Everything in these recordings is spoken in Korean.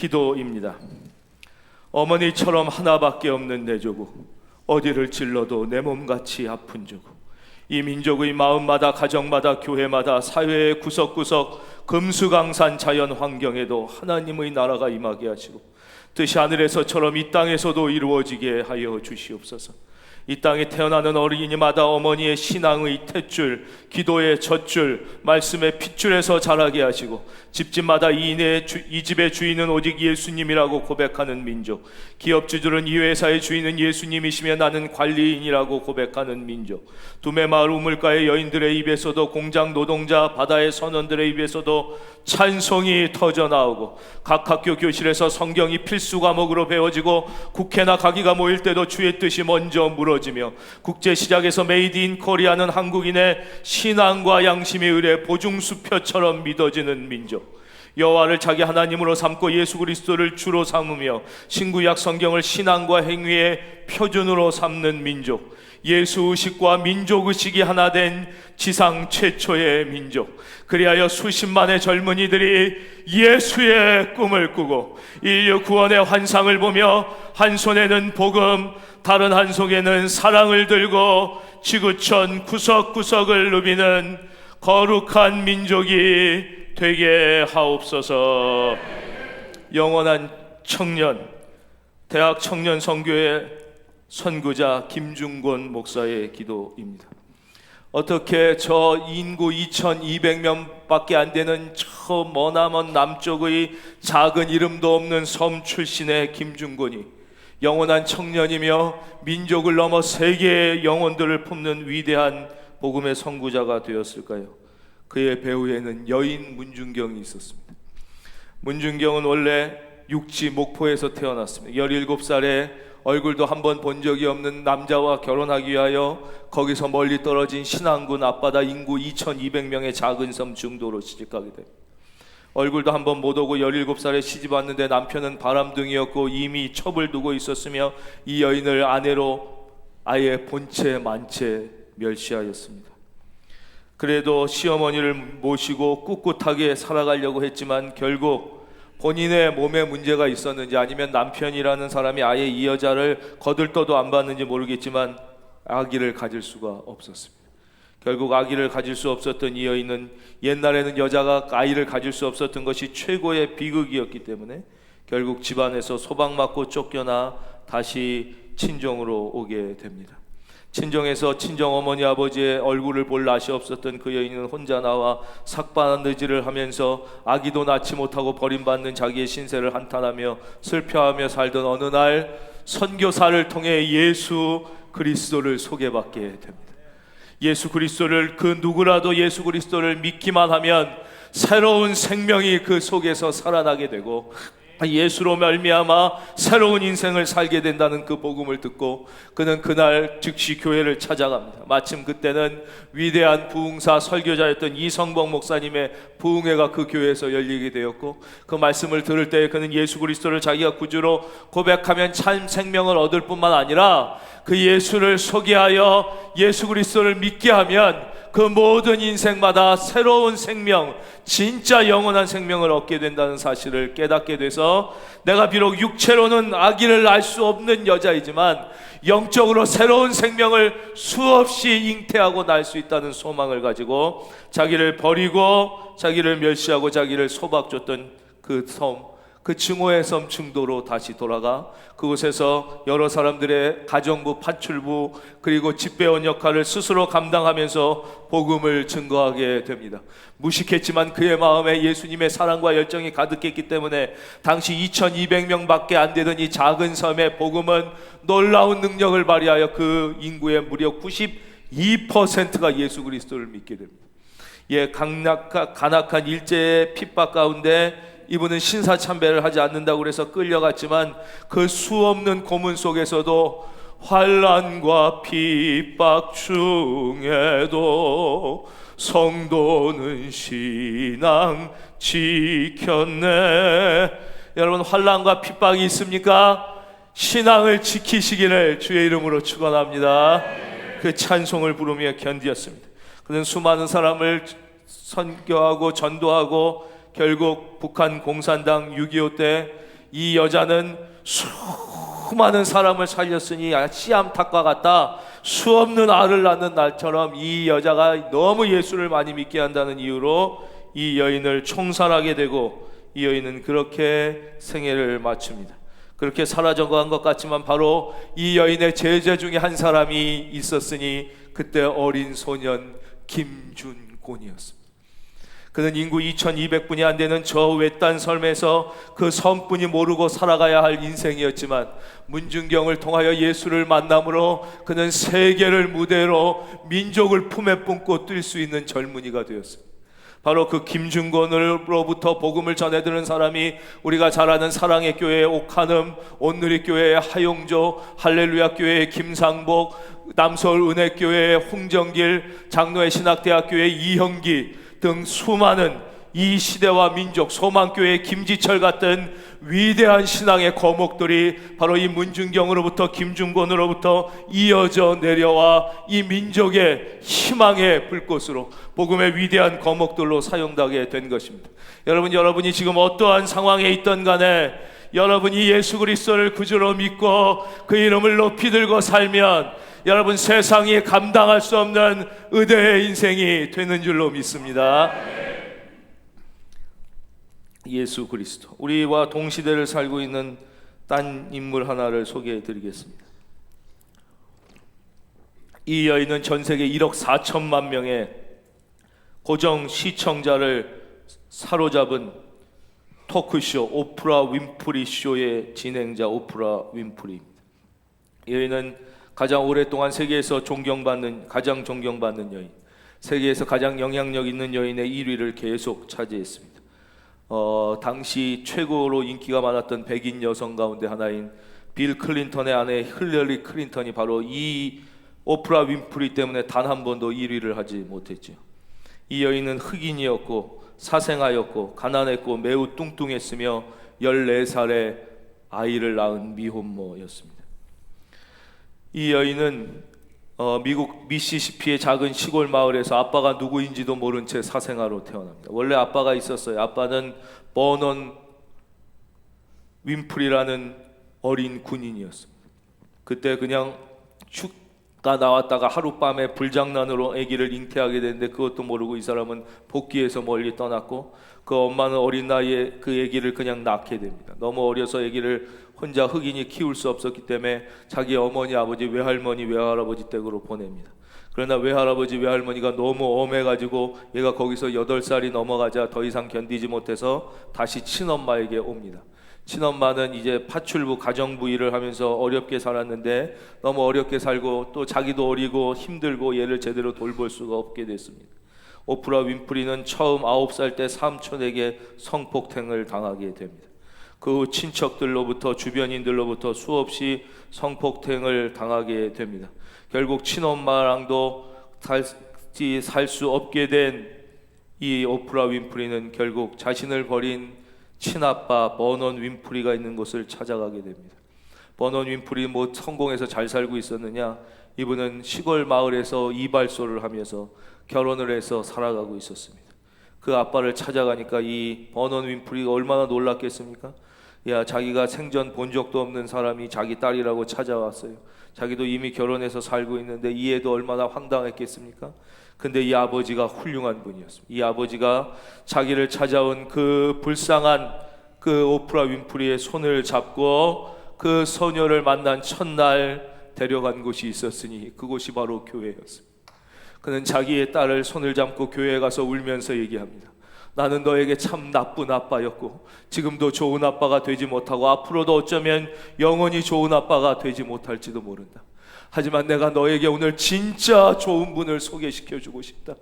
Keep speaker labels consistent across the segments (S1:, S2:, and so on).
S1: 기도입니다. 어머니처럼 하나밖에 없는 내 조국, 어디를 찔러도 내 몸같이 아픈 조국, 이 민족의 마음마다, 가정마다, 교회마다, 사회의 구석구석, 금수강산 자연 환경에도 하나님의 나라가 임하게 하시고 뜻이 하늘에서처럼 이 땅에서도 이루어지게 하여 주시옵소서. 이 땅에 태어나는 어린이마다 어머니의 신앙의 탯줄, 기도의 젖줄, 말씀의 핏줄에서 자라게 하시고 집집마다 이 집의 주인은 오직 예수님이라고 고백하는 민족, 기업주들은 이 회사의 주인은 예수님이시며 나는 관리인이라고 고백하는 민족, 두메마을 우물가의 여인들의 입에서도, 공장 노동자, 바다의 선원들의 입에서도 찬송이 터져나오고 각 학교 교실에서 성경이 필수 과목으로 배워지고 국회나 가기가 모일 때도 주의 뜻이 먼저 물어지며 국제시장에서 메이드 인 코리아는 한국인의 신앙과 양심의 의뢰 보증수표처럼 믿어지는 민족, 여호와를 자기 하나님으로 삼고 예수 그리스도를 주로 삼으며 신구약 성경을 신앙과 행위의 표준으로 삼는 민족, 예수의식과 민족의식이 하나 된 지상 최초의 민족, 그리하여 수십만의 젊은이들이 예수의 꿈을 꾸고 인류 구원의 환상을 보며 한 손에는 복음, 다른 한 손에는 사랑을 들고 지구촌 구석구석을 누비는 거룩한 민족이 되게 하옵소서. 영원한 청년, 대학 청년 선교회 선구자 김중곤 목사의 기도입니다. 어떻게 저 인구 2200명밖에 안 되는 저 머나먼 남쪽의 작은 이름도 없는 섬 출신의 김중곤이 영원한 청년이며 민족을 넘어 세계의 영혼들을 품는 위대한 복음의 선구자가 되었을까요? 그의 배후에는 여인 문준경이 있었습니다. 문준경은 원래 육지 목포에서 태어났습니다. 17살에 얼굴도 한번 본 적이 없는 남자와 결혼하기 위하여 거기서 멀리 떨어진 신안군 앞바다 인구 2200명의 작은 섬 중도로 시집가게 됩니다. 얼굴도 한번 못 오고 17살에 시집 왔는데 남편은 바람둥이였고 이미 첩을 두고 있었으며 이 여인을 아내로 아예 본체 만체 멸시하였습니다. 그래도 시어머니를 모시고 꿋꿋하게 살아가려고 했지만 결국 본인의 몸에 문제가 있었는지 아니면 남편이라는 사람이 아예 이 여자를 거들떠도 안 봤는지 모르겠지만 아기를 가질 수가 없었습니다. 결국 아기를 가질 수 없었던 이 여인은 옛날에는 여자가 아이를 가질 수 없었던 것이 최고의 비극이었기 때문에 결국 집안에서 소방맞고 쫓겨나 다시 친정으로 오게 됩니다. 친정에서 친정어머니 아버지의 얼굴을 볼 낯이 없었던 그 여인은 혼자 나와 삭바느질을 하면서 아기도 낳지 못하고 버림받는 자기의 신세를 한탄하며 슬퍼하며 살던 어느 날 선교사를 통해 예수 그리스도를 소개받게 됩니다. 예수 그리스도를, 그 누구라도 예수 그리스도를 믿기만 하면 새로운 생명이 그 속에서 살아나게 되고 예수로 말미암아 새로운 인생을 살게 된다는 그 복음을 듣고 그는 그날 즉시 교회를 찾아갑니다. 마침 그때는 위대한 부흥사 설교자였던 이성복 목사님의 부흥회가 그 교회에서 열리게 되었고 그 말씀을 들을 때 그는 예수 그리스도를 자기가 구주로 고백하면 참 생명을 얻을 뿐만 아니라 그 예수를 소개하여 예수 그리스도를 믿게 하면 그 모든 인생마다 새로운 생명, 진짜 영원한 생명을 얻게 된다는 사실을 깨닫게 돼서 내가 비록 육체로는 아기를 낳을 수 없는 여자이지만 영적으로 새로운 생명을 수없이 잉태하고 낳을 수 있다는 소망을 가지고 자기를 버리고 자기를 멸시하고 자기를 소박줬던 그 섬, 그 증오의 섬 중도로 다시 돌아가 그곳에서 여러 사람들의 가정부, 파출부 그리고 집배원 역할을 스스로 감당하면서 복음을 증거하게 됩니다. 무식했지만 그의 마음에 예수님의 사랑과 열정이 가득했기 때문에 당시 2200명밖에 안 되던 이 작은 섬의 복음은 놀라운 능력을 발휘하여 그 인구의 무려 92%가 예수 그리스도를 믿게 됩니다. 간악한 일제의 핍박 가운데 이분은 신사참배를 하지 않는다고 그래서 끌려갔지만 그 수없는 고문 속에서도 환난과 핍박 중에도 성도는 신앙 지켰네. 여러분, 환난과 핍박이 있습니까? 신앙을 지키시기를 주의 이름으로 축원합니다. 그 찬송을 부르며 견디었습니다. 그는 수많은 사람을 선교하고 전도하고 결국 북한 공산당 6.25 때 이 여자는 수많은 사람을 살렸으니 씨암탉과 같다. 수없는 알을 낳는 날처럼 이 여자가 너무 예수를 많이 믿게 한다는 이유로 이 여인을 총살하게 되고, 이 여인은 그렇게 생애를 마칩니다. 그렇게 사라져간 것 같지만 바로 이 여인의 제자 중에 한 사람이 있었으니 그때 어린 소년 김준곤이었습니다. 그는 인구 2200분이 안 되는 저 외딴 섬에서 그 섬뿐이 모르고 살아가야 할 인생이었지만, 문중경을 통하여 예수를 만남으로 그는 세계를 무대로 민족을 품에 품고 뛸 수 있는 젊은이가 되었습니다. 바로 그 김준곤으로부터 복음을 전해드는 사람이 우리가 잘 아는 사랑의 교회의 옥한음, 온누리교회의 하용조, 할렐루야 교회의 김상복, 남서울 은혜교회의 홍정길, 장로의 신학대학교의 이형기 등 수많은 이 시대와 민족, 소망교회의 김지철 같은 위대한 신앙의 거목들이 바로 이 문중경으로부터, 김준곤으로부터 이어져 내려와 이 민족의 희망의 불꽃으로 복음의 위대한 거목들로 사용되게 된 것입니다. 여러분이 지금 어떠한 상황에 있던 간에 여러분이 예수 그리스도를 구주로 믿고 그 이름을 높이 들고 살면 여러분 세상이 감당할 수 없는 의대의 인생이 되는 줄로 믿습니다. 예수 그리스도, 우리와 동시대를 살고 있는 딴 인물 하나를 소개해 드리겠습니다. 이 여인은 전 세계 1억 4천만 명의 고정 시청자를 사로잡은 토크쇼 오프라 윈프리 쇼의 진행자 오프라 윈프리입니다. 이 여인은 가장 오랫동안 세계에서 가장 존경받는 여인, 세계에서 가장 영향력 있는 여인의 1위를 계속 차지했습니다. 당시 최고로 인기가 많았던 백인 여성 가운데 하나인 빌 클린턴의 아내 힐러리 클린턴이 바로 이 오프라 윈프리 때문에 단 한 번도 1위를 하지 못했죠. 이 여인은 흑인이었고 사생아였고 가난했고 매우 뚱뚱했으며 14살에 아이를 낳은 미혼모였습니다. 이 여인은 미국 미시시피의 작은 시골 마을에서 아빠가 누구인지도 모른 채 사생아로 태어납니다. 원래 아빠가 있었어요. 아빠는 버넌 윈프리라는 어린 군인이었습니다. 그때 그냥 축가 나왔다가 하룻밤에 불장난으로 아기를 잉태하게 됐는데 그것도 모르고 이 사람은 복귀해서 멀리 떠났고, 그 엄마는 어린 나이에 그 아기를 그냥 낳게 됩니다. 너무 어려서 아기를 혼자 흑인이 키울 수 없었기 때문에 자기 어머니, 아버지, 외할머니, 외할아버지 댁으로 보냅니다. 그러나 외할아버지, 외할머니가 너무 엄해가지고 얘가 거기서 8살이 넘어가자 더 이상 견디지 못해서 다시 친엄마에게 옵니다. 친엄마는 이제 파출부 가정부 일을 하면서 어렵게 살았는데 너무 어렵게 살고 또 자기도 어리고 힘들고 얘를 제대로 돌볼 수가 없게 됐습니다. 오프라 윈프리는 처음 9살 때 삼촌에게 성폭행을 당하게 됩니다. 그 후 친척들로부터, 주변인들로부터 수없이 성폭행을 당하게 됩니다. 결국 친엄마랑도 살 수 없게 된 이 오프라 윈프리는 결국 자신을 버린 친아빠 버넌 윈프리가 있는 곳을 찾아가게 됩니다. 버넌 윈프리 성공해서 잘 살고 있었느냐? 이분은 시골 마을에서 이발소를 하면서 결혼을 해서 살아가고 있었습니다. 그 아빠를 찾아가니까 이 버넌 윈프리가 얼마나 놀랐겠습니까? 자기가 생전 본 적도 없는 사람이 자기 딸이라고 찾아왔어요. 자기도 이미 결혼해서 살고 있는데 이 애도 얼마나 황당했겠습니까? 근데 이 아버지가 훌륭한 분이었습니다. 이 아버지가 자기를 찾아온 그 불쌍한 그 오프라 윈프리의 손을 잡고 그 소녀를 만난 첫날 데려간 곳이 있었으니 그곳이 바로 교회였습니다. 그는 자기의 딸을 손을 잡고 교회에 가서 울면서 얘기합니다. 나는 너에게 참 나쁜 아빠였고 지금도 좋은 아빠가 되지 못하고 앞으로도 어쩌면 영원히 좋은 아빠가 되지 못할지도 모른다. 하지만 내가 너에게 오늘 진짜 좋은 분을 소개시켜주고 싶다.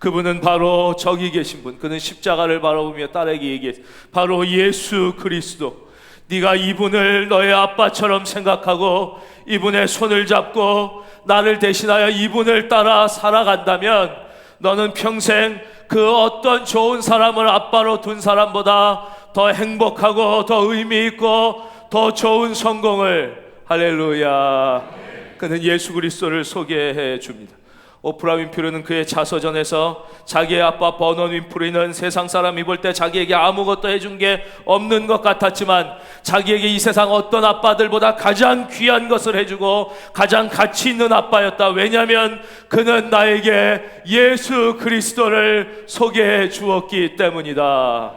S1: 그분은 바로 저기 계신 분, 그는 십자가를 바라보며 딸에게 얘기했어. 바로 예수 그리스도. 네가 이분을 너의 아빠처럼 생각하고 이분의 손을 잡고 나를 대신하여 이분을 따라 살아간다면 너는 평생 그 어떤 좋은 사람을 아빠로 둔 사람보다 더 행복하고 더 의미 있고 더 좋은 성공을, 할렐루야. 그는 예수 그리스도를 소개해 줍니다. 오프라 윈프리는 그의 자서전에서 자기의 아빠 버넌 윈프리는 세상 사람이 볼 때 자기에게 아무것도 해준 게 없는 것 같았지만 자기에게 이 세상 어떤 아빠들보다 가장 귀한 것을 해주고 가장 가치 있는 아빠였다. 왜냐하면 그는 나에게 예수 그리스도를 소개해 주었기 때문이다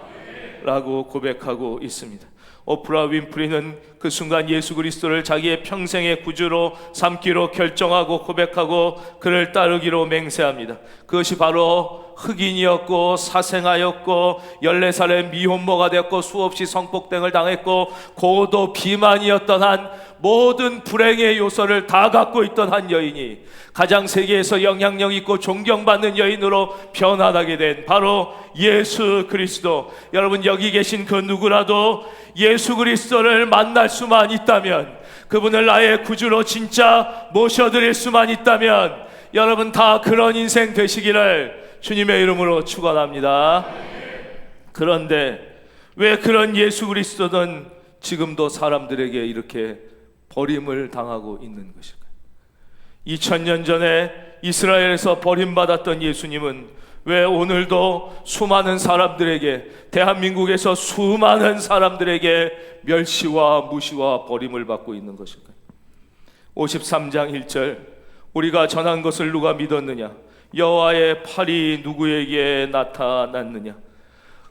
S1: 라고 고백하고 있습니다. 오프라 윈프리는 그 순간 예수 그리스도를 자기의 평생의 구주로 삼기로 결정하고 고백하고 그를 따르기로 맹세합니다. 그것이 바로 흑인이었고 사생아였고 14살에 미혼모가 되었고 수없이 성폭행을 당했고 고도 비만이었던 한 모든 불행의 요소를 다 갖고 있던 한 여인이 가장 세계에서 영향력 있고 존경받는 여인으로 변화하게 된 바로 예수 그리스도. 여러분, 여기 계신 그 누구라도 예수 그리스도를 만날 수만 있다면, 그분을 나의 구주로 진짜 모셔드릴 수만 있다면 여러분 다 그런 인생 되시기를 주님의 이름으로 축원합니다. 그런데 왜 그런 예수 그리스도는 지금도 사람들에게 이렇게 버림을 당하고 있는 것일까요? 2000년 전에 이스라엘에서 버림받았던 예수님은 왜 오늘도 수많은 사람들에게, 대한민국에서 수많은 사람들에게 멸시와 무시와 버림을 받고 있는 것일까요? 53장 1절, 우리가 전한 것을 누가 믿었느냐? 여호와의 팔이 누구에게 나타났느냐?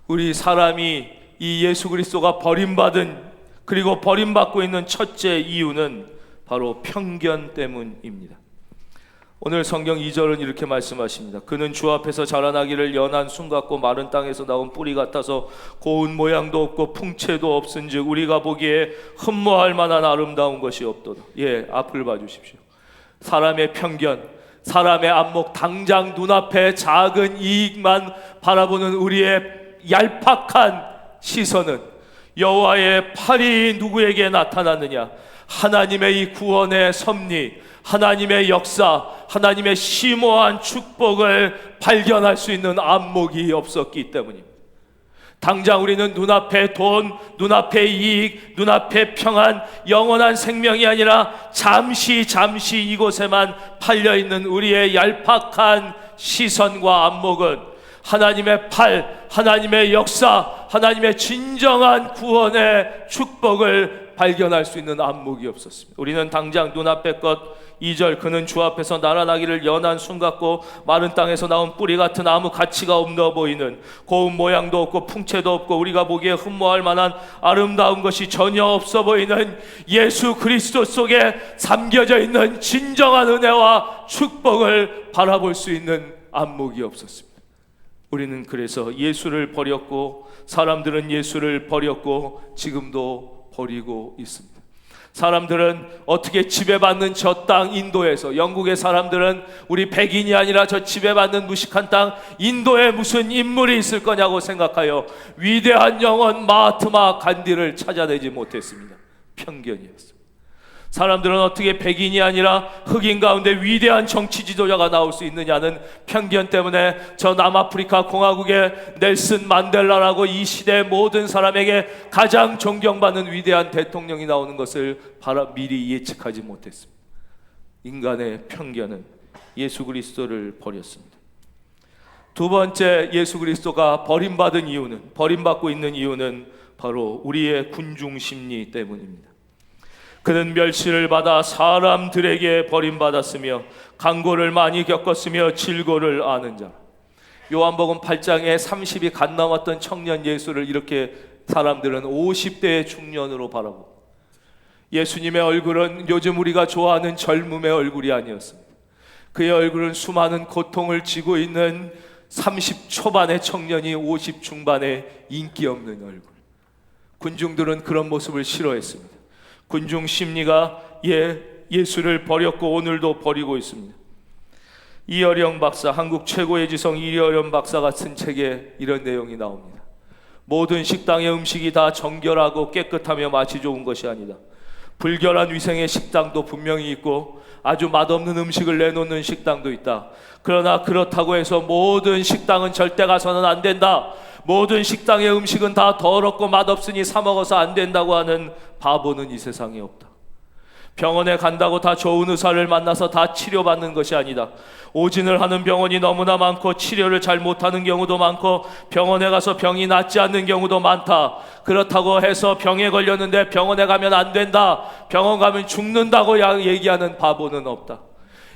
S1: 우리 사람이 이 예수 그리스도가 버림받은, 그리고 버림받고 있는 첫째 이유는 바로 편견 때문입니다. 오늘 성경 2절은 이렇게 말씀하십니다. 그는 주 앞에서 자라나기를 연한 순 같고 마른 땅에서 나온 뿌리 같아서 고운 모양도 없고 풍채도 없은즉 우리가 보기에 흠모할 만한 아름다운 것이 없도다. 앞을 봐주십시오. 사람의 편견, 사람의 안목, 당장 눈앞에 작은 이익만 바라보는 우리의 얄팍한 시선은 여호와의 팔이 누구에게 나타났느냐? 하나님의 이 구원의 섭리, 하나님의 역사, 하나님의 심오한 축복을 발견할 수 있는 안목이 없었기 때문입니다. 당장 우리는 눈앞의 돈, 눈앞의 이익, 눈앞의 평안, 영원한 생명이 아니라 잠시 이곳에만 팔려있는 우리의 얄팍한 시선과 안목은 하나님의 팔, 하나님의 역사, 하나님의 진정한 구원의 축복을 발견할 수 있는 안목이 없었습니다. 우리는 당장 눈앞의 것, 2절, 그는 주 앞에서 날아나기를 연한 순 같고 마른 땅에서 나온 뿌리 같은 아무 가치가 없어 보이는, 고운 모양도 없고 풍채도 없고 우리가 보기에 흠모할 만한 아름다운 것이 전혀 없어 보이는 예수 그리스도 속에 담겨져 있는 진정한 은혜와 축복을 바라볼 수 있는 안목이 없었습니다. 우리는 그래서 예수를 버렸고, 사람들은 예수를 버렸고 지금도 버리고 있습니다. 사람들은 어떻게 지배받는 저 땅 인도에서, 영국의 사람들은 우리 백인이 아니라 저 지배받는 무식한 땅 인도에 무슨 인물이 있을 거냐고 생각하여 위대한 영혼 마하트마 간디를 찾아내지 못했습니다. 편견이었습니다. 사람들은 어떻게 백인이 아니라 흑인 가운데 위대한 정치 지도자가 나올 수 있느냐는 편견 때문에 저 남아프리카 공화국의 넬슨 만델라라고 이 시대의 모든 사람에게 가장 존경받는 위대한 대통령이 나오는 것을 미리 예측하지 못했습니다. 인간의 편견은 예수 그리스도를 버렸습니다. 두 번째, 예수 그리스도가 버림받은 이유는, 버림받고 있는 이유는 바로 우리의 군중 심리 때문입니다. 그는 멸시를 받아 사람들에게 버림받았으며 강고를 많이 겪었으며 질고를 아는 자. 요한복음 8장에 30이 갓 넘었던 청년 예수를 이렇게 사람들은 50대의 중년으로 바라보고, 예수님의 얼굴은 요즘 우리가 좋아하는 젊음의 얼굴이 아니었습니다. 그의 얼굴은 수많은 고통을 지고 있는 30 초반의 청년이 50 중반의 인기 없는 얼굴. 군중들은 그런 모습을 싫어했습니다. 군중 심리가 예수를 버렸고 오늘도 버리고 있습니다. 이어령 박사, 한국 최고의 지성 이어령 박사가 쓴 책에 이런 내용이 나옵니다. 모든 식당의 음식이 다 정결하고 깨끗하며 맛이 좋은 것이 아니다. 불결한 위생의 식당도 분명히 있고 아주 맛없는 음식을 내놓는 식당도 있다. 그러나 그렇다고 해서 모든 식당은 절대 가서는 안 된다. 모든 식당의 음식은 다 더럽고 맛없으니 사 먹어서 안 된다고 하는 바보는 이 세상에 없다. 병원에 간다고 다 좋은 의사를 만나서 다 치료받는 것이 아니다. 오진을 하는 병원이 너무나 많고 치료를 잘 못하는 경우도 많고 병원에 가서 병이 낫지 않는 경우도 많다. 그렇다고 해서 병에 걸렸는데 병원에 가면 안 된다, 병원 가면 죽는다고 얘기하는 바보는 없다.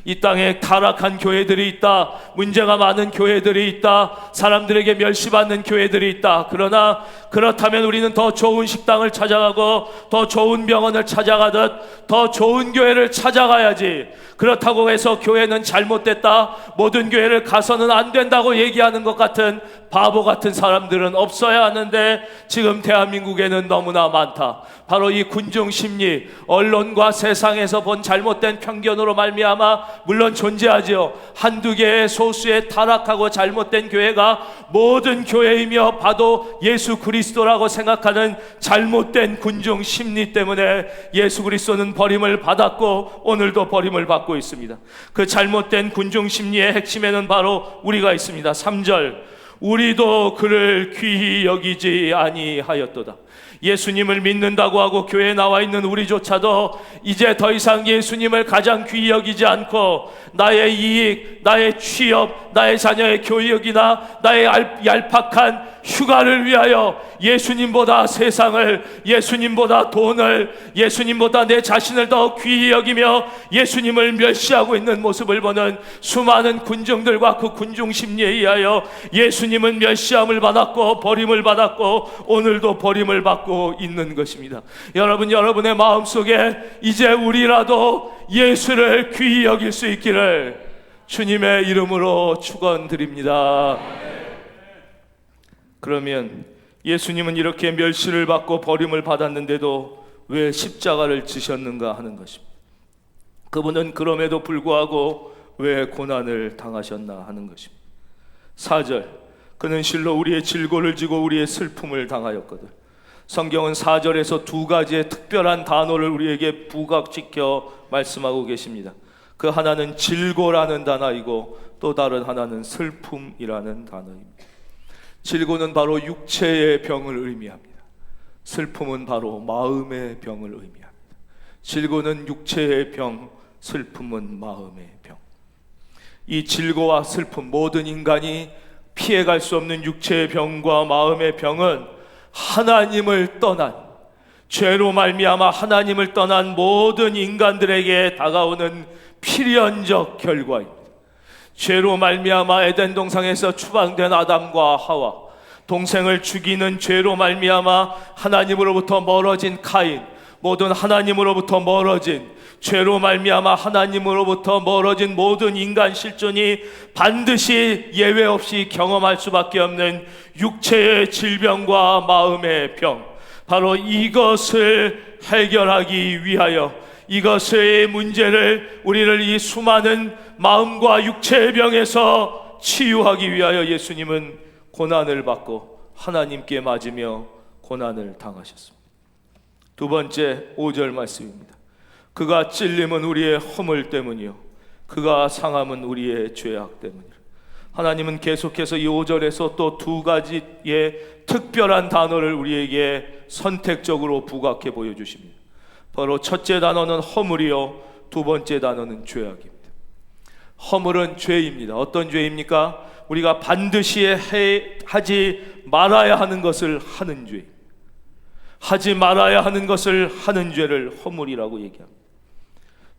S1: 이 땅에 타락한 교회들이 있다. 문제가 많은 교회들이 있다. 사람들에게 멸시받는 교회들이 있다. 그러나 그렇다면 우리는 더 좋은 식당을 찾아가고 더 좋은 병원을 찾아가듯 더 좋은 교회를 찾아가야지. 그렇다고 해서 교회는 잘못됐다, 모든 교회를 가서는 안 된다고 얘기하는 것 같은 바보 같은 사람들은 없어야 하는데 지금 대한민국에는 너무나 많다. 바로 이 군중 심리, 언론과 세상에서 본 잘못된 편견으로 말미암아 물론 존재하지요. 한두 개의 소수의 타락하고 잘못된 교회가 모든 교회이며 봐도 예수 그리스도라고 생각하는 잘못된 군중 심리 때문에 예수 그리스도는 버림을 받았고 오늘도 버림을 받고 있습니다. 그 잘못된 군중 심리의 핵심에는 바로 우리가 있습니다. 3절, 우리도 그를 귀히 여기지 아니하였도다. 예수님을 믿는다고 하고 교회에 나와 있는 우리조차도 이제 더 이상 예수님을 가장 귀히 여기지 않고 나의 이익, 나의 취업, 나의 자녀의 교육이나 나의 얄팍한 휴가를 위하여 예수님보다 세상을, 예수님보다 돈을, 예수님보다 내 자신을 더 귀히 여기며 예수님을 멸시하고 있는 모습을 보는 수많은 군중들과 그 군중 심리에 의하여 예수님은 멸시함을 받았고 버림을 받았고 오늘도 버림을 받고 있는 것입니다. 여러분, 여러분의 마음속에 이제 우리라도 예수를 귀히 여길 수 있기를 주님의 이름으로 축원드립니다. 그러면 예수님은 이렇게 멸시를 받고 버림을 받았는데도 왜 십자가를 지셨는가 하는 것입니다. 그분은 그럼에도 불구하고 왜 고난을 당하셨나 하는 것입니다. 4절, 그는 실로 우리의 질고를 지고 우리의 슬픔을 당하였거든. 성경은 4절에서 두 가지의 특별한 단어를 우리에게 부각시켜 말씀하고 계십니다. 그 하나는 질고라는 단어이고 또 다른 하나는 슬픔이라는 단어입니다. 질고는 바로 육체의 병을 의미합니다. 슬픔은 바로 마음의 병을 의미합니다. 질고는 육체의 병, 슬픔은 마음의 병. 이 질고와 슬픔, 모든 인간이 피해갈 수 없는 육체의 병과 마음의 병은 하나님을 떠난, 죄로 말미암아 하나님을 떠난 모든 인간들에게 다가오는 필연적 결과입니다. 죄로 말미암아 에덴 동산에서 추방된 아담과 하와, 동생을 죽이는 죄로 말미암아 하나님으로부터 멀어진 카인, 모든 하나님으로부터 멀어진, 죄로 말미암아 하나님으로부터 멀어진 모든 인간 실존이 반드시 예외 없이 경험할 수밖에 없는 육체의 질병과 마음의 병, 바로 이것을 해결하기 위하여, 이것의 문제를, 우리를 이 수많은 마음과 육체의 병에서 치유하기 위하여 예수님은 고난을 받고 하나님께 맞으며 고난을 당하셨습니다. 두 번째 5절 말씀입니다. 그가 찔림은 우리의 허물 때문이요 그가 상함은 우리의 죄악 때문이라. 하나님은 계속해서 이 5절에서 또 두 가지의 특별한 단어를 우리에게 선택적으로 부각해 보여주십니다. 바로 첫째 단어는 허물이요, 두 번째 단어는 죄악입니다. 허물은 죄입니다. 어떤 죄입니까? 우리가 반드시 하지 말아야 하는 것을 하는 죄, 하지 말아야 하는 것을 하는 죄를 허물이라고 얘기합니다.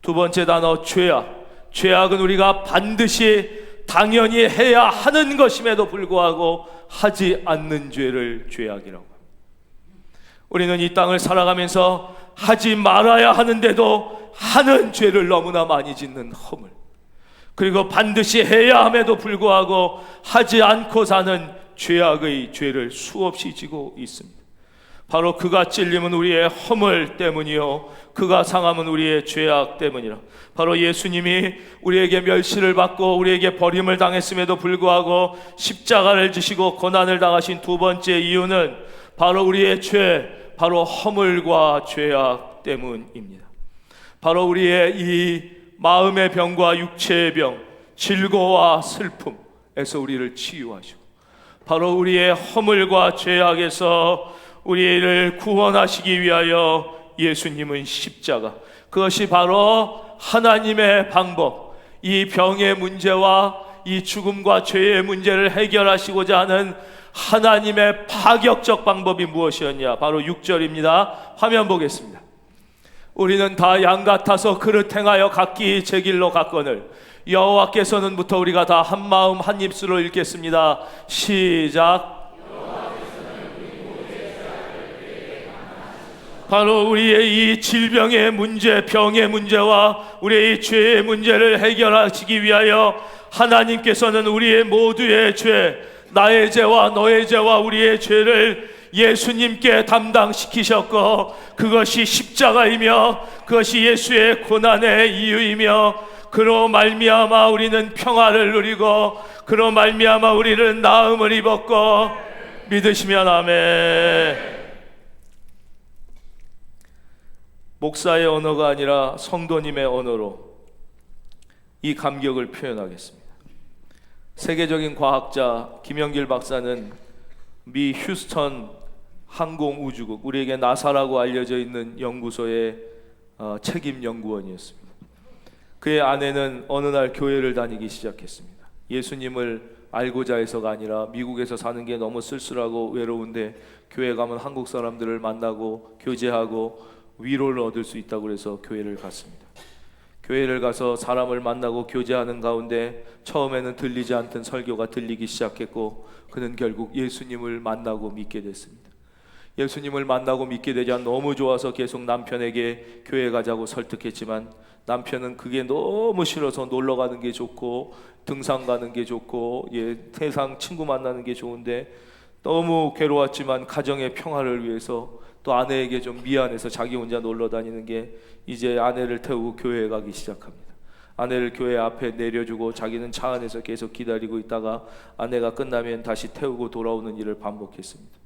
S1: 두 번째 단어 죄악. 죄악은 우리가 반드시 당연히 해야 하는 것임에도 불구하고 하지 않는 죄를 죄악이라고 합니다. 우리는 이 땅을 살아가면서 하지 말아야 하는데도 하는 죄를 너무나 많이 짓는 허물, 그리고 반드시 해야 함에도 불구하고 하지 않고 사는 죄악의 죄를 수없이 지고 있습니다. 바로 그가 찔림은 우리의 허물 때문이요 그가 상함은 우리의 죄악 때문이라. 바로 예수님이 우리에게 멸시를 받고 우리에게 버림을 당했음에도 불구하고 십자가를 지시고 고난을 당하신 두 번째 이유는 바로 우리의 죄, 바로 허물과 죄악 때문입니다. 바로 우리의 이 마음의 병과 육체의 병, 질고와 슬픔에서 우리를 치유하시고, 바로 우리의 허물과 죄악에서 우리를 구원하시기 위하여 예수님은 십자가, 그것이 바로 하나님의 방법, 이 병의 문제와 이 죽음과 죄의 문제를 해결하시고자 하는 하나님의 파격적 방법이 무엇이었냐? 바로 6절입니다. 화면 보겠습니다. 우리는 다 양 같아서 그릇 행하여 각기 제 길로 갔거늘 여호와께서는부터 우리가 다 한 마음 한 입술로 읽겠습니다. 시작. 바로 우리의 이 질병의 문제, 병의 문제와 우리의 이 죄의 문제를 해결하시기 위하여 하나님께서는 우리의 모두의 죄, 나의 죄와 너의 죄와 우리의 죄를 예수님께 담당시키셨고, 그것이 십자가이며 그것이 예수의 고난의 이유이며, 그로 말미암아 우리는 평화를 누리고 그로 말미암아 우리는 나음을 입었고, 믿으시면 아멘. 목사의 언어가 아니라 성도님의 언어로 이 감격을 표현하겠습니다. 세계적인 과학자 김영길 박사는 미 휴스턴 항공우주국, 우리에게 나사라고 알려져 있는 연구소의 책임 연구원이었습니다. 그의 아내는 어느 날 교회를 다니기 시작했습니다. 예수님을 알고자 해서가 아니라 미국에서 사는 게 너무 쓸쓸하고 외로운데 교회 가면 한국 사람들을 만나고 교제하고 위로를 얻을 수 있다고 해서 교회를 갔습니다. 교회를 가서 사람을 만나고 교제하는 가운데 처음에는 들리지 않던 설교가 들리기 시작했고, 그는 결국 예수님을 만나고 믿게 됐습니다. 예수님을 만나고 믿게 되자 너무 좋아서 계속 남편에게 교회 가자고 설득했지만, 남편은 그게 너무 싫어서 놀러 가는 게 좋고 등산 가는 게 좋고 세상 친구 만나는 게 좋은데, 너무 괴로웠지만 가정의 평화를 위해서 또 아내에게 좀 미안해서 자기 혼자 놀러 다니는 게, 이제 아내를 태우고 교회에 가기 시작합니다. 아내를 교회 앞에 내려주고 자기는 차 안에서 계속 기다리고 있다가 아내가 끝나면 다시 태우고 돌아오는 일을 반복했습니다.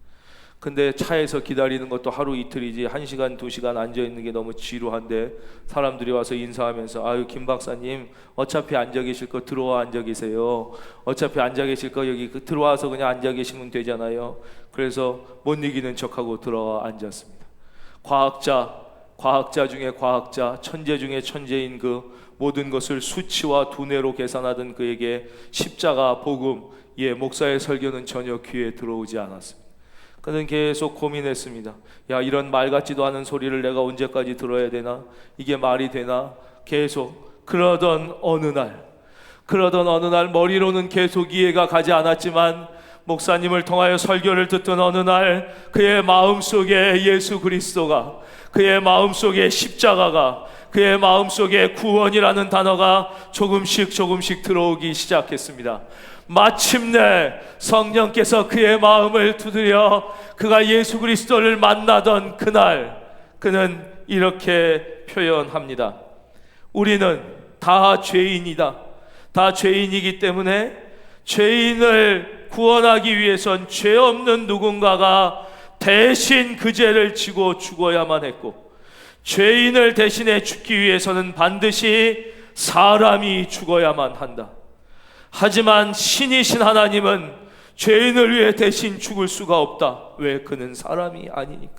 S1: 근데 차에서 기다리는 것도 하루 이틀이지 1시간 2시간 앉아있는 게 너무 지루한데, 사람들이 와서 인사하면서 아유 김 박사님 어차피 앉아 계실 거 들어와 앉아 계세요. 어차피 앉아 계실 거 여기 들어와서 그냥 앉아 계시면 되잖아요. 그래서 못 이기는 척하고 들어와 앉았습니다. 과학자 중에 과학자, 천재 중에 천재인 그 모든 것을 수치와 두뇌로 계산하던 그에게 십자가 복음, 목사의 설교는 전혀 귀에 들어오지 않았습니다. 그는 계속 고민했습니다. 야, 이런 말 같지도 않은 소리를 내가 언제까지 들어야 되나? 이게 말이 되나? 계속 그러던 어느 날 머리로는 계속 이해가 가지 않았지만, 목사님을 통하여 설교를 듣던 어느 날 그의 마음속에 예수 그리스도가, 그의 마음속에 십자가가, 그의 마음속에 구원이라는 단어가 조금씩 들어오기 시작했습니다. 마침내 성령께서 그의 마음을 두드려 그가 예수 그리스도를 만나던 그날, 그는 이렇게 표현합니다. 우리는 다 죄인이다. 다 죄인이기 때문에 죄인을 구원하기 위해선 죄 없는 누군가가 대신 그 죄를 지고 죽어야만 했고, 죄인을 대신해 죽기 위해서는 반드시 사람이 죽어야만 한다. 하지만 신이신 하나님은 죄인을 위해 대신 죽을 수가 없다. 왜? 그는 사람이 아니니까.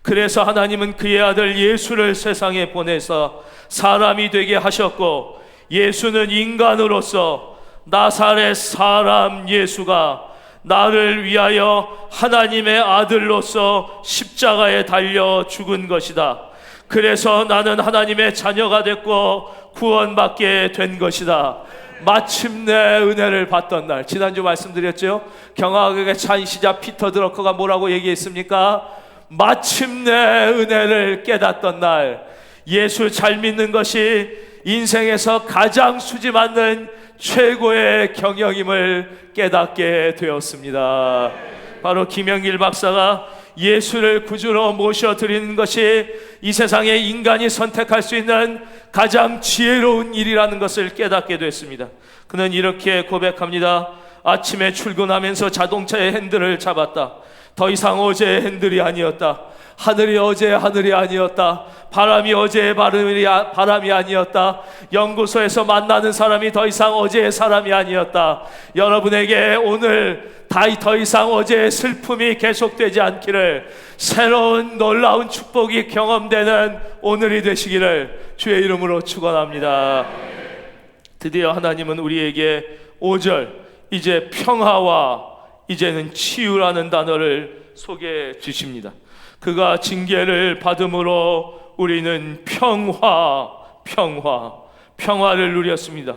S1: 그래서 하나님은 그의 아들 예수를 세상에 보내서 사람이 되게 하셨고, 예수는 인간으로서 나사렛 사람 예수가 나를 위하여 하나님의 아들로서 십자가에 달려 죽은 것이다. 그래서 나는 하나님의 자녀가 됐고 구원받게 된 것이다. 마침내 은혜를 받던 날, 지난주 말씀드렸죠. 경악하게 찬 시자 피터 드러커가 뭐라고 얘기했습니까? 마침내 은혜를 깨닫던 날, 예수 잘 믿는 것이 인생에서 가장 수지 맞는 최고의 경영임을 깨닫게 되었습니다. 바로 김영길 박사가 예수를 구주로 모셔드리는 것이 이 세상에 인간이 선택할 수 있는 가장 지혜로운 일이라는 것을 깨닫게 됐습니다. 그는 이렇게 고백합니다. 아침에 출근하면서 자동차의 핸들을 잡았다. 더 이상 어제의 핸들이 아니었다. 하늘이 어제의 하늘이 아니었다. 바람이 어제의 바람이 아니었다. 연구소에서 만나는 사람이 더 이상 어제의 사람이 아니었다. 여러분에게 오늘 더 이상 어제의 슬픔이 계속되지 않기를, 새로운 놀라운 축복이 경험되는 오늘이 되시기를 주의 이름으로 축원합니다. 드디어 하나님은 우리에게 5절 이제 평화와 이제는 치유라는 단어를 소개해 주십니다. 그가 징계를 받음으로 우리는 평화를 누렸습니다.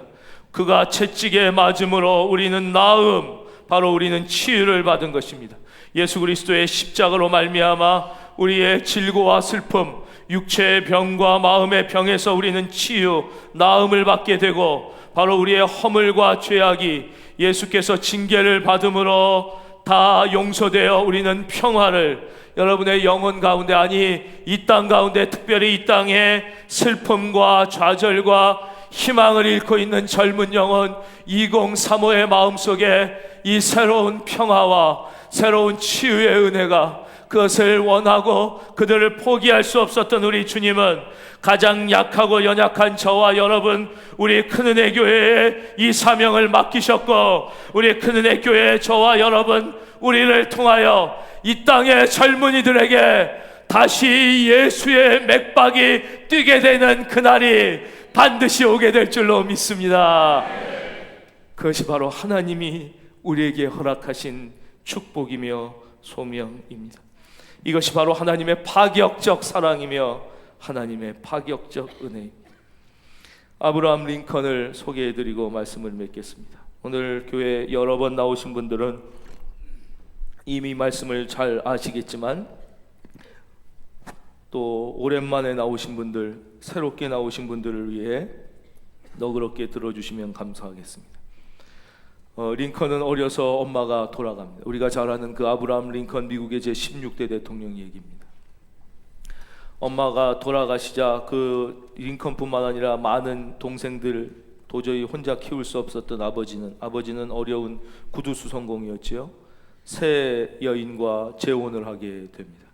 S1: 그가 채찍에 맞음으로 우리는 나음, 바로 우리는 치유를 받은 것입니다. 예수 그리스도의 십자가로 말미암아 우리의 질고와 슬픔, 육체의 병과 마음의 병에서 우리는 치유, 나음을 받게 되고, 바로 우리의 허물과 죄악이 예수께서 징계를 받음으로 다 용서되어 우리는 평화를, 여러분의 영혼 가운데, 아니 이 땅 가운데, 특별히 이 땅에 슬픔과 좌절과 희망을 잃고 있는 젊은 영혼 2035의 마음속에 이 새로운 평화와 새로운 치유의 은혜가, 그것을 원하고 그들을 포기할 수 없었던 우리 주님은 가장 약하고 연약한 저와 여러분, 우리 큰은혜 교회에 이 사명을 맡기셨고, 우리 큰은혜 교회에 저와 여러분, 우리를 통하여 이 땅의 젊은이들에게 다시 예수의 맥박이 뛰게 되는 그날이 반드시 오게 될 줄로 믿습니다. 그것이 바로 하나님이 우리에게 허락하신 축복이며 소명입니다. 이것이 바로 하나님의 파격적 사랑이며 하나님의 파격적 은혜입니다. 아브라함 링컨을 소개해드리고 말씀을 맺겠습니다. 오늘 교회 여러 번 나오신 분들은 이미 말씀을 잘 아시겠지만, 또 오랜만에 나오신 분들, 새롭게 나오신 분들을 위해 너그럽게 들어주시면 감사하겠습니다. 링컨은 어려서 엄마가 돌아갑니다. 우리가 잘 아는 그 아브라함 링컨, 미국의 제16대 대통령 얘기입니다. 엄마가 돌아가시자 그 링컨뿐만 아니라 많은 동생들, 도저히 혼자 키울 수 없었던 아버지는 어려운 구두수선공이었지요. 새 여인과 재혼을 하게 됩니다.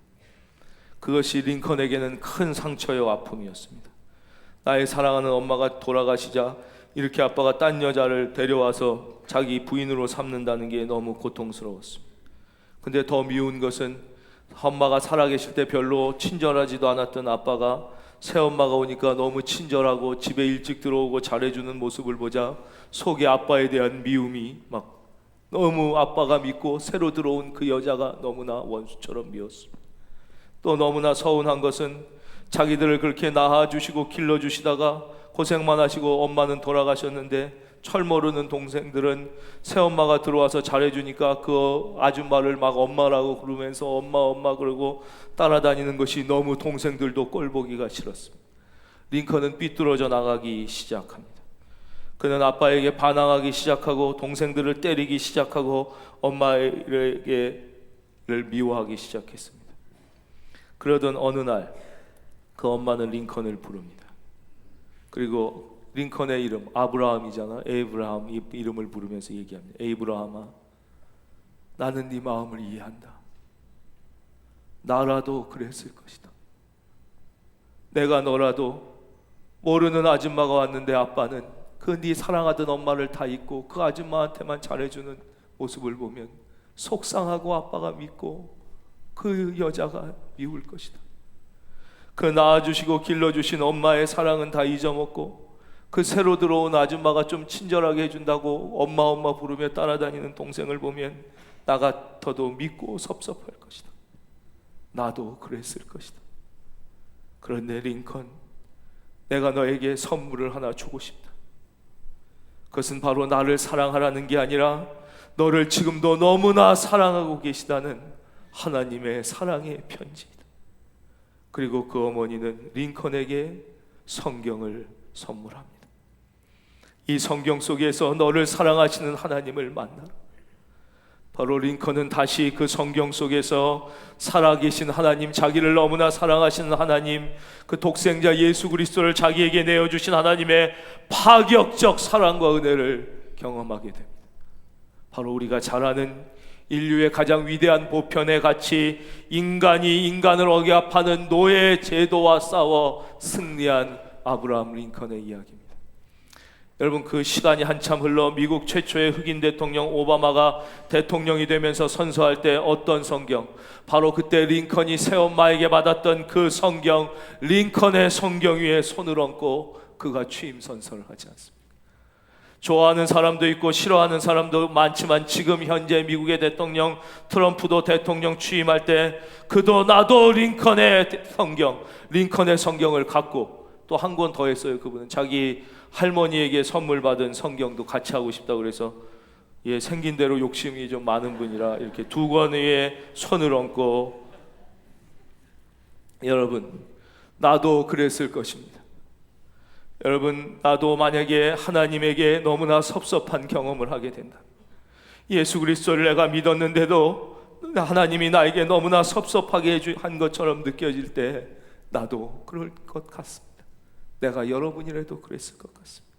S1: 그것이 링컨에게는 큰 상처요 아픔이었습니다. 나의 사랑하는 엄마가 돌아가시자 이렇게 아빠가 딴 여자를 데려와서 자기 부인으로 삼는다는 게 너무 고통스러웠습니다. 근데 더 미운 것은 엄마가 살아계실 때 별로 친절하지도 않았던 아빠가 새엄마가 오니까 너무 친절하고 집에 일찍 들어오고 잘해주는 모습을 보자 속에 아빠에 대한 미움이 막, 너무 아빠가 믿고 새로 들어온 그 여자가 너무나 원수처럼 미웠습니다. 또 너무나 서운한 것은 자기들을 그렇게 낳아주시고 길러주시다가 고생만 하시고 엄마는 돌아가셨는데, 철 모르는 동생들은 새엄마가 들어와서 잘해주니까 그 아줌마를 막 엄마라고 부르면서 엄마 그러고 따라다니는 것이 너무 동생들도 꼴보기가 싫었습니다. 링컨은 삐뚤어져 나가기 시작합니다. 그는 아빠에게 반항하기 시작하고 동생들을 때리기 시작하고 엄마를 미워하기 시작했습니다. 그러던 어느 날 그 엄마는 링컨을 부릅니다. 그리고 링컨의 이름 아브라함이잖아. 에이브라함 이름을 부르면서 얘기합니다. 에이브라함아, 나는 네 마음을 이해한다. 나라도 그랬을 것이다. 내가 너라도 모르는 아줌마가 왔는데 아빠는 그 네 사랑하던 엄마를 다 잊고 그 아줌마한테만 잘해주는 모습을 보면 속상하고 아빠가 믿고 그 여자가 미울 것이다. 그 낳아주시고 길러주신 엄마의 사랑은 다 잊어먹고 그 새로 들어온 아줌마가 좀 친절하게 해준다고 엄마 부르며 따라다니는 동생을 보면 나 같아도 믿고 섭섭할 것이다. 나도 그랬을 것이다. 그런데 링컨, 내가 너에게 선물을 하나 주고 싶다. 그것은 바로 나를 사랑하라는 게 아니라 너를 지금도 너무나 사랑하고 계시다는 하나님의 사랑의 편지이다. 그리고 그 어머니는 링컨에게 성경을 선물합니다. 이 성경 속에서 너를 사랑하시는 하나님을 만나라. 바로 링컨은 다시 그 성경 속에서 살아계신 하나님, 자기를 너무나 사랑하시는 하나님, 그 독생자 예수 그리스도를 자기에게 내어주신 하나님의 파격적 사랑과 은혜를 경험하게 됩니다. 바로 우리가 잘 아는 인류의 가장 위대한 보편의 가치, 인간이 인간을 억압하는 노예 제도와 싸워 승리한 아브라함 링컨의 이야기입니다. 여러분, 그 시간이 한참 흘러 미국 최초의 흑인 대통령 오바마가 대통령이 되면서 선서할 때 어떤 성경, 바로 그때 링컨이 새엄마에게 받았던 그 성경, 링컨의 성경 위에 손을 얹고 그가 취임 선서를 하지 않습니까? 좋아하는 사람도 있고 싫어하는 사람도 많지만 지금 현재 미국의 대통령 트럼프도 대통령 취임할 때 그도 나도 링컨의 성경, 링컨의 성경을 갖고 또 한 권 더 했어요. 그분은 자기 할머니에게 선물 받은 성경도 같이 하고 싶다고 그래서 생긴 대로 욕심이 좀 많은 분이라 이렇게 두 권 위에 손을 얹고, 여러분, 나도 그랬을 것입니다. 여러분, 나도 만약에 하나님에게 너무나 섭섭한 경험을 하게 된다, 예수 그리스도를 내가 믿었는데도 하나님이 나에게 너무나 섭섭하게 한 것처럼 느껴질 때 나도 그럴 것 같습니다. 내가 여러분이라도 그랬을 것 같습니다.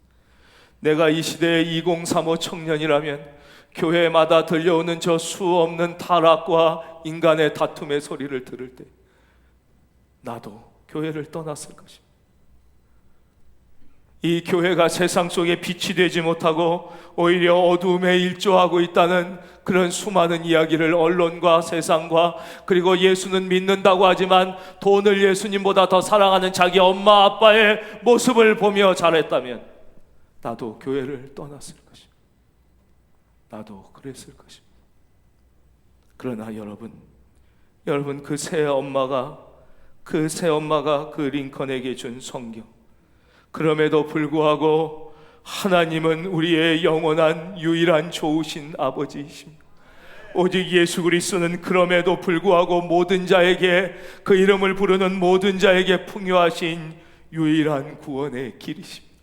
S1: 내가 이 시대의 2035 청년이라면 교회마다 들려오는 저 수없는 타락과 인간의 다툼의 소리를 들을 때 나도 교회를 떠났을 것입니다. 이 교회가 세상 속에 빛이 되지 못하고 오히려 어두움에 일조하고 있다는 그런 수많은 이야기를 언론과 세상과, 그리고 예수는 믿는다고 하지만 돈을 예수님보다 더 사랑하는 자기 엄마 아빠의 모습을 보며 자랐다면 나도 교회를 떠났을 것입니다. 나도 그랬을 것입니다. 그러나 여러분, 그 새엄마가 그 링컨에게 준 성경, 그럼에도 불구하고 하나님은 우리의 영원한 유일한 좋으신 아버지이십니다. 오직 예수 그리스도는 그럼에도 불구하고 모든 자에게, 그 이름을 부르는 모든 자에게 풍요하신 유일한 구원의 길이십니다.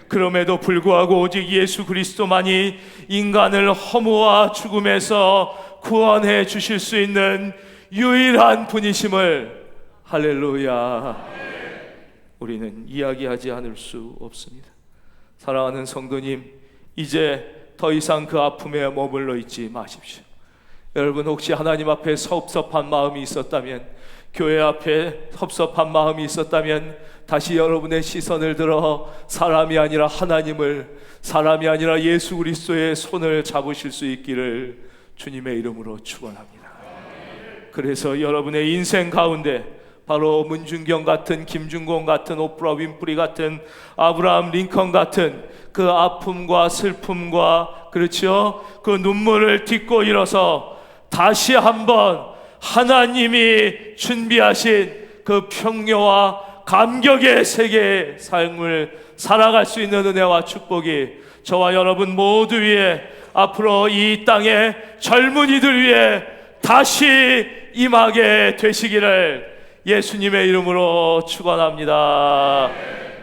S1: 그럼에도 불구하고 오직 예수 그리스도만이 인간을 허무와 죽음에서 구원해 주실 수 있는 유일한 분이심을, 할렐루야, 우리는 이야기하지 않을 수 없습니다. 사랑하는 성도님, 이제 더 이상 그 아픔에 머물러 있지 마십시오. 여러분, 혹시 하나님 앞에 섭섭한 마음이 있었다면, 교회 앞에 섭섭한 마음이 있었다면 다시 여러분의 시선을 들어 사람이 아니라 하나님을, 사람이 아니라 예수 그리스도의 손을 잡으실 수 있기를 주님의 이름으로 축원합니다. 그래서 여러분의 인생 가운데 바로 문준경 같은, 김준공 같은, 오프라 윈프리 같은, 아브라함 링컨 같은 그 아픔과 슬픔과, 그렇죠, 그 눈물을 딛고 일어서 다시 한번 하나님이 준비하신 그 평화와 감격의 세계의 삶을 살아갈 수 있는 은혜와 축복이 저와 여러분 모두 위에, 앞으로 이 땅의 젊은이들 위에 다시 임하게 되시기를 예수님의 이름으로 축원합니다.